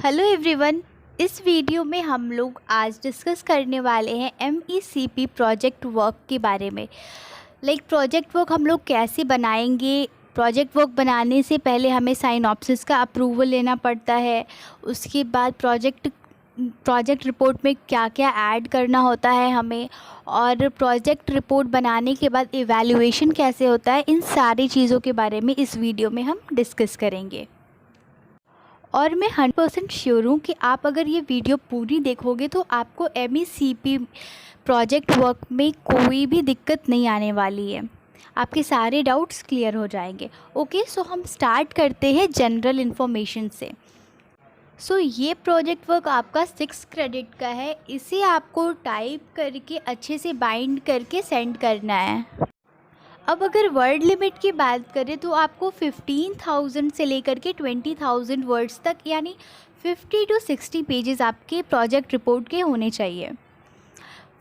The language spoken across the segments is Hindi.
Hello everyone. इस वीडियो में हम लोग आज डिस्कस करने वाले हैं MECP प्रोजेक्ट वर्क के बारे में। प्रोजेक्ट वर्क हम लोग कैसे बनाएंगे। प्रोजेक्ट वर्क बनाने से पहले हमें साइनॉप्सिस का अप्रूवल लेना पड़ता है। उसके बाद प्रोजेक्ट रिपोर्ट में क्या क्या ऐड करना होता है हमें, और प्रोजेक्ट रिपोर्ट बनाने के बाद इवैल्यूएशन कैसे होता है। इन सारी चीज़ों के बारे में इस वीडियो में हम डिस्कस करेंगे। और मैं 100% श्योर हूँ कि आप अगर ये वीडियो पूरी देखोगे तो आपको MECP प्रोजेक्ट वर्क में कोई भी दिक्कत नहीं आने वाली है। आपके सारे डाउट्स क्लियर हो जाएंगे। ओके, सो हम स्टार्ट करते हैं जनरल इन्फॉर्मेशन से। ये प्रोजेक्ट वर्क आपका 6 क्रेडिट का है। इसे आपको टाइप करके अच्छे से बाइंड करके सेंड करना है। अब अगर वर्ड लिमिट की बात करें तो आपको 15,000 से लेकर के 20,000 वर्ड्स तक, यानी 50 to 60 पेजेस आपके प्रोजेक्ट रिपोर्ट के होने चाहिए।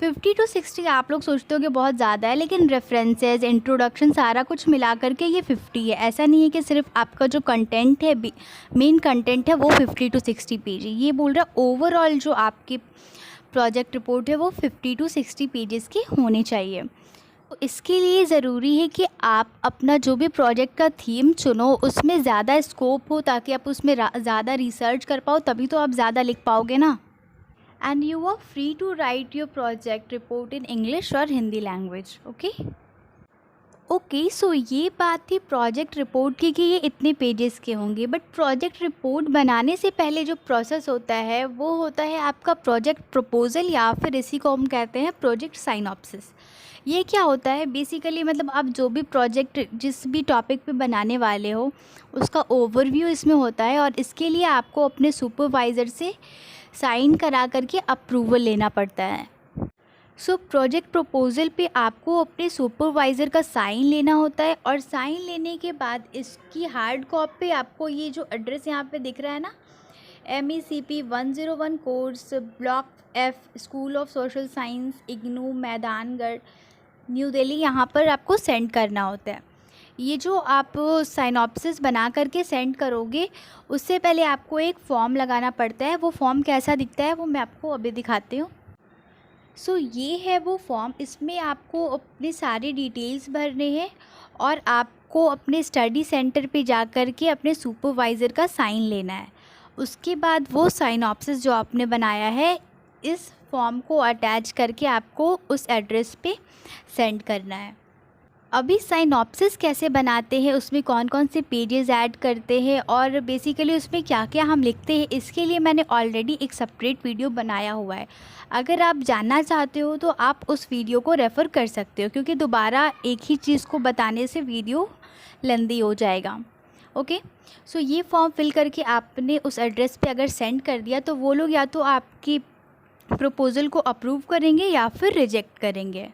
50 to 60 आप लोग सोचते हो कि बहुत ज़्यादा है, लेकिन रेफरेंसेस, इंट्रोडक्शन, सारा कुछ मिला करके ये 50 है। ऐसा नहीं है कि सिर्फ आपका जो कंटेंट है, मेन कंटेंट है, वो 50 to 60 पेज है। ये बोल रहा ओवरऑल जो आपकी प्रोजेक्ट रिपोर्ट है वो 50 to 60 पेजेस की होने चाहिए। तो इसके लिए ज़रूरी है कि आप अपना जो भी प्रोजेक्ट का थीम चुनो उसमें ज़्यादा स्कोप हो, ताकि आप उसमें ज़्यादा रिसर्च कर पाओ, तभी तो आप ज़्यादा लिख पाओगे ना। And you are free to write your project report in English और हिंदी लैंग्वेज। ओके, सो ये बात थी प्रोजेक्ट रिपोर्ट की कि ये इतने पेजेस के होंगे। बट प्रोजेक्ट रिपोर्ट बनाने से पहले जो प्रोसेस होता है वो होता है आपका प्रोजेक्ट प्रपोजल, या फिर इसी को हम कहते हैं प्रोजेक्ट साइनॉप्सिस। ये क्या होता है बेसिकली, मतलब आप जो भी प्रोजेक्ट जिस भी टॉपिक पे बनाने वाले हो उसका ओवरव्यू इसमें होता है, और इसके लिए आपको अपने सुपरवाइज़र से साइन करा करके अप्रूवल लेना पड़ता है। प्रोजेक्ट प्रपोजल पे आपको अपने सुपरवाइज़र का साइन लेना होता है, और साइन लेने के बाद इसकी हार्ड कॉपी आपको ये जो एड्रेस यहाँ पे दिख रहा है ना, MECP 101 course, block F, school of social science, IGNOU, Maidangarh, new Delhi, यहाँ पर आपको सेंड करना होता है। ये जो आप साइनॉप्सिस बना करके सेंड करोगे उससे पहले आपको एक फॉर्म लगाना पड़ता है। वो फॉर्म कैसा दिखता है वो मैं आपको अभी दिखाती हूँ। ये है वो फॉर्म। इसमें आपको अपने सारे डिटेल्स भरने हैं, और आपको अपने स्टडी सेंटर पे जा कर के अपने सुपरवाइज़र का साइन लेना है। उसके बाद वो साइनॉप्सिस जो आपने बनाया है इस फॉर्म को अटैच करके आपको उस एड्रेस पे सेंड करना है। अभी साइनॉप्सिस कैसे बनाते हैं, उसमें कौन कौन से पेजेस ऐड करते हैं, और बेसिकली उसमें क्या क्या हम लिखते हैं, इसके लिए मैंने ऑलरेडी एक सेपरेट वीडियो बनाया हुआ है। अगर आप जानना चाहते हो तो आप उस वीडियो को रेफ़र कर सकते हो, क्योंकि दोबारा एक ही चीज़ को बताने से वीडियो लेंदी हो जाएगा। ओके, ये फॉर्म फिल करके आपने उस एड्रेस पे अगर सेंड कर दिया तो वो लोग या तो आपकी प्रपोज़ल को अप्रूव करेंगे या फिर रिजेक्ट करेंगे।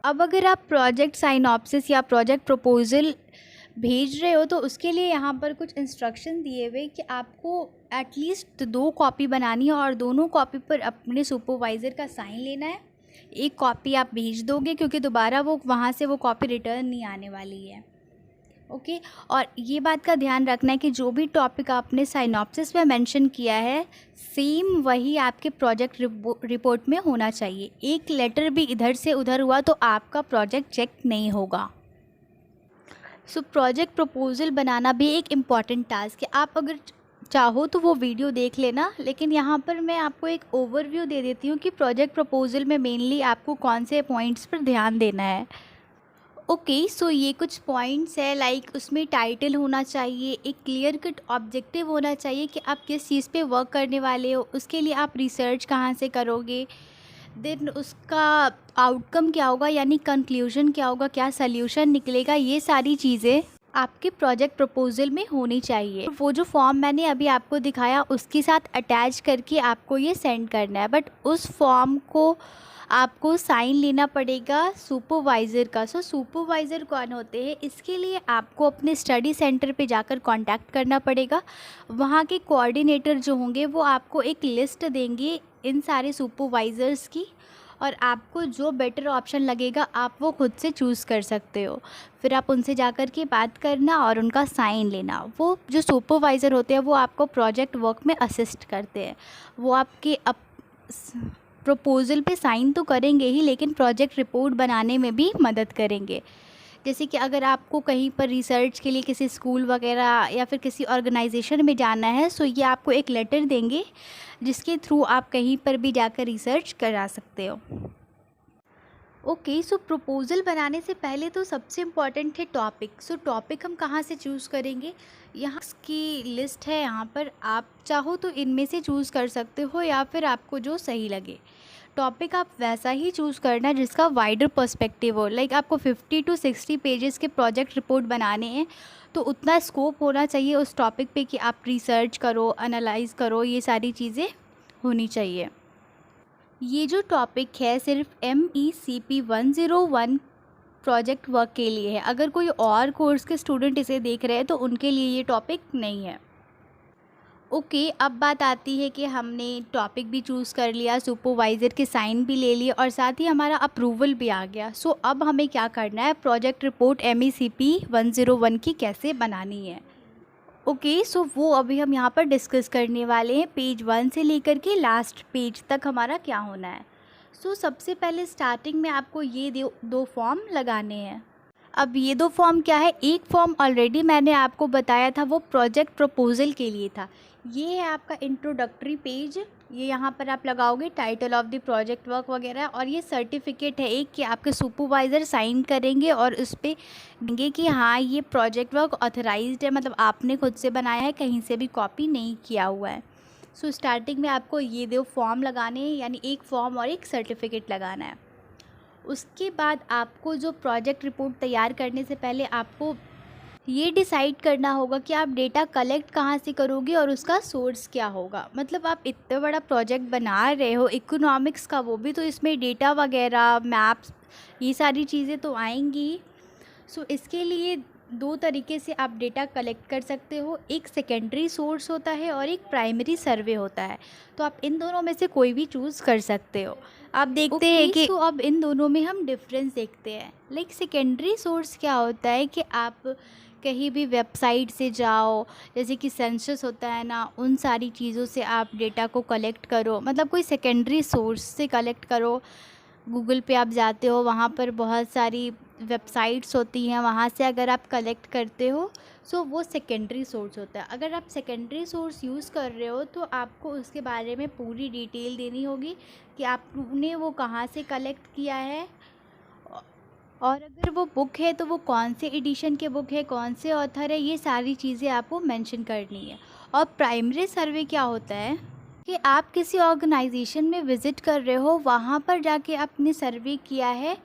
अब अगर आप प्रोजेक्ट साइनॉप्सिस या प्रोजेक्ट प्रपोज़ल भेज रहे हो तो उसके लिए यहाँ पर कुछ इंस्ट्रक्शन दिए हुए कि आपको एटलीस्ट 2 कॉपी बनानी है, और दोनों कॉपी पर अपने सुपरवाइज़र का साइन लेना है। एक कॉपी आप भेज दोगे क्योंकि दोबारा वो वहाँ से वो कॉपी रिटर्न नहीं आने वाली है। ओके, और ये बात का ध्यान रखना है कि जो भी टॉपिक आपने साइनॉप्सिस में मेंशन किया है सेम वही आपके प्रोजेक्ट रिपोर्ट में होना चाहिए। एक लेटर भी इधर से उधर हुआ तो आपका प्रोजेक्ट चेक नहीं होगा। प्रोजेक्ट प्रपोज़ल बनाना भी एक इम्पॉर्टेंट टास्क है। आप अगर चाहो तो वो वीडियो देख लेना, लेकिन यहाँ पर मैं आपको एक ओवरव्यू दे देती हूँ कि प्रोजेक्ट प्रपोज़ल में मेनली आपको कौन से पॉइंट्स पर ध्यान देना है। ओके, ये कुछ पॉइंट्स है। उसमें टाइटल होना चाहिए, एक क्लियर कट ऑब्जेक्टिव होना चाहिए कि आप किस चीज़ पे वर्क करने वाले हो, उसके लिए आप रिसर्च कहाँ से करोगे, देन उसका आउटकम क्या होगा, यानी कंक्लूजन क्या होगा, क्या सल्यूशन निकलेगा, ये सारी चीज़ें आपके प्रोजेक्ट प्रपोज़ल में होनी चाहिए। वो जो फॉर्म मैंने अभी आपको दिखाया उसके साथ अटैच करके आपको ये सेंड करना है। बट उस फॉर्म को आपको साइन लेना पड़ेगा सुपरवाइज़र का। सुपरवाइज़र कौन होते हैं, इसके लिए आपको अपने स्टडी सेंटर पे जाकर कांटेक्ट करना पड़ेगा। वहाँ के कोऑर्डिनेटर जो होंगे वो आपको एक लिस्ट देंगे इन सारे सुपरवाइज़र्स की, और आपको जो बेटर ऑप्शन लगेगा आप वो खुद से चूज़ कर सकते हो। फिर आप उनसे जा कर के बात करना और उनका साइन लेना। वो जो सुपरवाइज़र होते हैं वो आपको प्रोजेक्ट वर्क में असिस्ट करते हैं। वो आपके प्रपोज़ल पे साइन तो करेंगे ही, लेकिन प्रोजेक्ट रिपोर्ट बनाने में भी मदद करेंगे। जैसे कि अगर आपको कहीं पर रिसर्च के लिए किसी स्कूल वगैरह या फिर किसी ऑर्गेनाइजेशन में जाना है, सो ये आपको एक लेटर देंगे जिसके थ्रू आप कहीं पर भी जाकर रिसर्च करा सकते हो। ओके, सो प्रपोज़ल बनाने से पहले तो सबसे इम्पॉर्टेंट है टॉपिक। सो टॉपिक हम कहाँ से चूज़ करेंगे? यहाँ की लिस्ट है, यहाँ पर आप चाहो तो इनमें से चूज़ कर सकते हो या फिर आपको जो सही लगे। टॉपिक आप वैसा ही चूज़ करना जिसका वाइडर पर्सपेक्टिव हो। लाइक आपको 50 टू 60 पेजेस के प्रोजेक्ट रिपोर्ट बनाने हैं, तो उतना स्कोप होना चाहिए उस टॉपिक पे कि आप रिसर्च करो, एनालाइज करो, ये सारी चीज़ें होनी चाहिए। ये जो टॉपिक है सिर्फ MECP 101 प्रोजेक्ट वर्क के लिए है। अगर कोई और कोर्स के स्टूडेंट इसे देख रहे हैं तो उनके लिए ये टॉपिक नहीं है। ओके, अब बात आती है कि हमने टॉपिक भी चूज़ कर लिया, सुपरवाइज़र के साइन भी ले लिए और साथ ही हमारा अप्रूवल भी आ गया। सो अब हमें क्या करना है? प्रोजेक्ट रिपोर्ट MECP 101 की कैसे बनानी है। ओके, सो वो अभी हम यहाँ पर डिस्कस करने वाले हैं। पेज 1 से लेकर के लास्ट पेज तक हमारा क्या होना है। सो सबसे पहले स्टार्टिंग में आपको ये दो फॉर्म लगाने हैं। अब ये दो फॉर्म क्या है? एक फॉर्म ऑलरेडी मैंने आपको बताया था, वो प्रोजेक्ट प्रपोज़ल के लिए था। ये है आपका इंट्रोडक्टरी पेज। ये यहाँ पर आप लगाओगे title of the project work वगैरह, और ये सर्टिफिकेट है एक कि आपके सुपरवाइज़र साइन करेंगे और उस पर देंगे कि हाँ ये प्रोजेक्ट वर्क ऑथराइज्ड है, मतलब आपने खुद से बनाया है, कहीं से भी कॉपी नहीं किया हुआ है। सो स्टार्टिंग में आपको ये दो फॉर्म लगाने हैं, यानी एक फॉर्म और एक सर्टिफिकेट लगाना है। उसके बाद आपको जो प्रोजेक्ट रिपोर्ट तैयार करने से पहले आपको ये डिसाइड करना होगा कि आप डेटा कलेक्ट कहाँ से करोगे और उसका सोर्स क्या होगा। मतलब आप इतना बड़ा प्रोजेक्ट बना रहे हो इकोनॉमिक्स का, वो भी, तो इसमें डेटा वगैरह, मैप्स, ये सारी चीज़ें तो आएंगी। सो इसके लिए दो तरीके से आप डेटा कलेक्ट कर सकते हो। एक सेकेंडरी सोर्स होता है और एक प्राइमरी सर्वे होता है। तो आप इन दोनों में से कोई भी चूज़ कर सकते हो। आप देखते हैं कि तो अब इन दोनों में हम डिफरेंस देखते हैं। लाइक सेकेंडरी सोर्स क्या होता है कि आप कहीं भी वेबसाइट से जाओ, जैसे कि सेंसस होता है ना, उन सारी चीज़ों से आप डेटा को कलेक्ट करो, मतलब कोई सेकेंडरी सोर्स से कलेक्ट करो। गूगल पे आप जाते हो, वहाँ पर बहुत सारी वेबसाइट्स होती हैं, वहाँ से अगर आप कलेक्ट करते हो, सो वो सेकेंडरी सोर्स होता है। अगर आप सेकेंडरी सोर्स यूज़ कर रहे हो तो आपको उसके बारे में पूरी डिटेल देनी होगी कि आपने वो कहाँ से कलेक्ट किया है, और अगर वो बुक है तो वो कौन से एडिशन के बुक है, कौन से ऑथर है, ये सारी चीज़ें आपको मेंशन करनी है। और प्राइमरी सर्वे क्या होता है कि आप किसी ऑर्गेनाइजेशन में विज़िट कर रहे हो, वहाँ पर जाके आपने सर्वे किया है,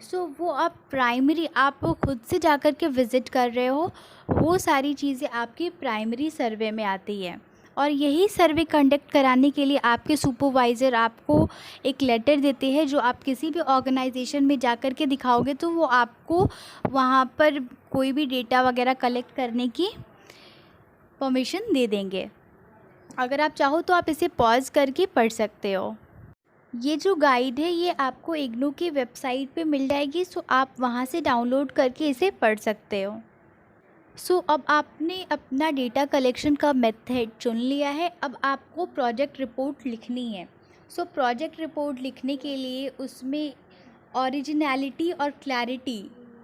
सो वो आप प्राइमरी, आप खुद से जाकर के विज़िट कर रहे हो, वो सारी चीज़ें आपकी प्राइमरी सर्वे में आती है। और यही सर्वे कंडक्ट कराने के लिए आपके सुपरवाइज़र आपको एक लेटर देते हैं, जो आप किसी भी ऑर्गेनाइजेशन में जाकर के दिखाओगे तो वो आपको वहाँ पर कोई भी डेटा वगैरह कलेक्ट करने की परमिशन दे देंगे। अगर आप चाहो तो आप इसे पॉज करके पढ़ सकते हो। ये जो गाइड है ये आपको इग्नू की वेबसाइट पे मिल जाएगी, सो आप वहाँ से डाउनलोड करके इसे पढ़ सकते हो। सो अब आपने अपना डेटा कलेक्शन का मेथड चुन लिया है। अब आपको प्रोजेक्ट रिपोर्ट लिखनी है। सो प्रोजेक्ट रिपोर्ट लिखने के लिए उसमें ओरिजिनलिटी और क्लैरिटी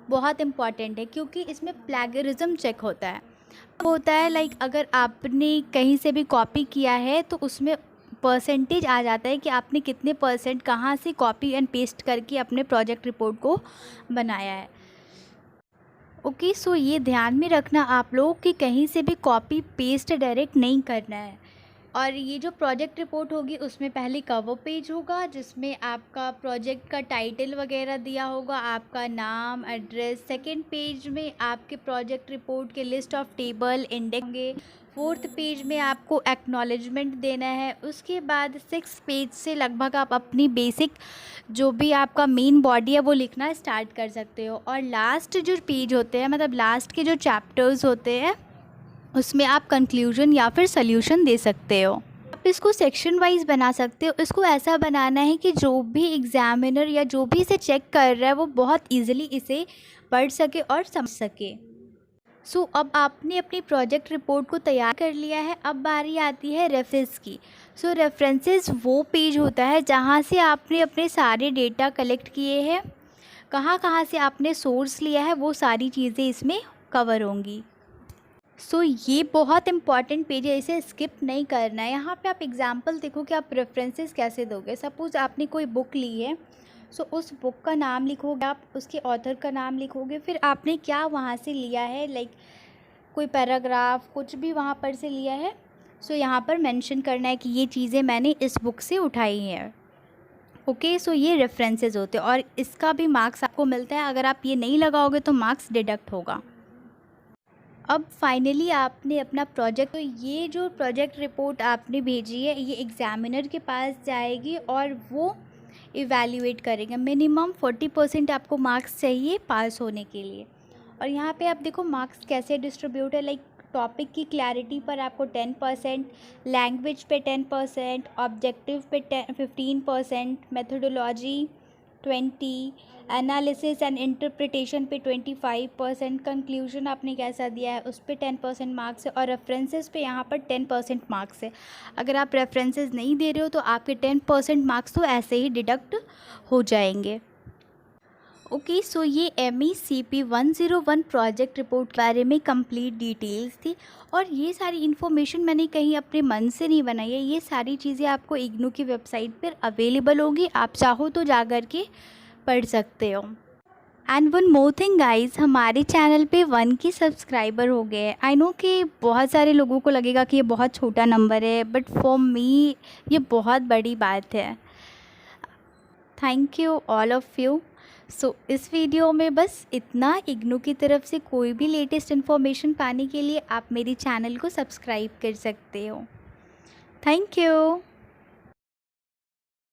बहुत इम्पॉर्टेंट है, क्योंकि इसमें प्लैगरिज्म चेक होता है। लाइक अगर आपने कहीं से भी कॉपी किया है तो उसमें परसेंटेज आ जाता है कि आपने कितने % कहाँ से कॉपी एंड पेस्ट करके अपने प्रोजेक्ट रिपोर्ट को बनाया है। ओके, सो ये ध्यान में रखना आप लोग कि कहीं से भी कॉपी पेस्ट डायरेक्ट नहीं करना है। और ये जो प्रोजेक्ट रिपोर्ट होगी उसमें पहले कवर पेज होगा जिसमें आपका प्रोजेक्ट का टाइटल वगैरह दिया होगा, आपका नाम, एड्रेस। सेकंड पेज में आपके प्रोजेक्ट रिपोर्ट के लिस्ट ऑफ टेबल, इंडेक्स होंगे। फोर्थ पेज में आपको एक्नॉलेजमेंट देना है। उसके बाद 6 पेज से लगभग आप अपनी बेसिक जो भी आपका मेन बॉडी है वो लिखना स्टार्ट कर सकते हो। और लास्ट जो पेज होते हैं, मतलब लास्ट के जो चैप्टर्स होते हैं, उसमें आप कंक्लूजन या फिर सॉल्यूशन दे सकते हो। आप इसको सेक्शन वाइज बना सकते हो। इसको ऐसा बनाना है कि जो भी एग्ज़ामिनर या जो भी इसे चेक कर रहा है वो बहुत ईज़िली इसे पढ़ सके और समझ सके। अब आपने अपनी प्रोजेक्ट रिपोर्ट को तैयार कर लिया है। अब बारी आती है रेफरेंस की। रेफरेंसेस वो पेज होता है जहाँ से आपने अपने सारे डेटा कलेक्ट किए हैं, कहाँ कहाँ से आपने सोर्स लिया है, वो सारी चीज़ें इसमें कवर होंगी। ये बहुत इंपॉर्टेंट पेज है, इसे स्किप नहीं करना है। यहाँ पे आप एग्जांपल देखो कि आप रेफरेंसेस कैसे दोगे। सपोज़ आपने कोई बुक ली है, उस बुक का नाम लिखोगे, आप उसके ऑथर का नाम लिखोगे, फिर आपने क्या वहाँ से लिया है, लाइक कोई पैराग्राफ कुछ भी वहाँ पर से लिया है। यहाँ पर मेंशन करना है कि ये चीज़ें मैंने इस बुक से उठाई हैं। ओके, ये रेफरेंसेस होते हैं और इसका भी मार्क्स आपको मिलता है। अगर आप ये नहीं लगाओगे तो मार्क्स डिडक्ट होगा। अब फाइनली आपने अपना प्रोजेक्ट, ये जो प्रोजेक्ट रिपोर्ट आपने भेजी है ये एग्ज़ामिनर के पास जाएगी और वो इवैल्यूएट करेगा। मिनिमम 40% आपको मार्क्स चाहिए पास होने के लिए। और यहाँ पे आप देखो मार्क्स कैसे डिस्ट्रीब्यूट है, लाइक टॉपिक की क्लैरिटी पर आपको 10%, लैंग्वेज पे 10%, ऑब्जेक्टिव पे 15%, मेथोडोलॉजी 20, एनालिसिस एंड इंटरप्रिटेशन पे 25%, कंक्लूजन आपने कैसा दिया है उस पर 10% मार्क्स है, और रेफरेंसेस पे यहाँ पर 10% मार्क्स है। अगर आप रेफरेंसेस नहीं दे रहे हो तो आपके 10% मार्क्स तो ऐसे ही डिडक्ट हो जाएंगे। ओके, ये MECP 101 प्रोजेक्ट रिपोर्ट के बारे में कंप्लीट डिटेल्स थी। और ये सारी इन्फॉर्मेशन मैंने कहीं अपने मन से नहीं बनाई है, ये सारी चीज़ें आपको इग्नू की वेबसाइट पर अवेलेबल होगी, आप चाहो तो जा कर के पढ़ सकते हो। And one more thing guys, हमारे चैनल पे 1 की सब्सक्राइबर हो गए। आई नो कि बहुत सारे लोगों को लगेगा कि ये बहुत छोटा नंबर है, बट फॉर मी ये बहुत बड़ी बात है। Thank you all of you. इस वीडियो में बस इतना। इग्नू की तरफ से कोई भी लेटेस्ट इन्फॉर्मेशन पाने के लिए आप मेरे चैनल को सब्सक्राइब कर सकते हो। Thank you.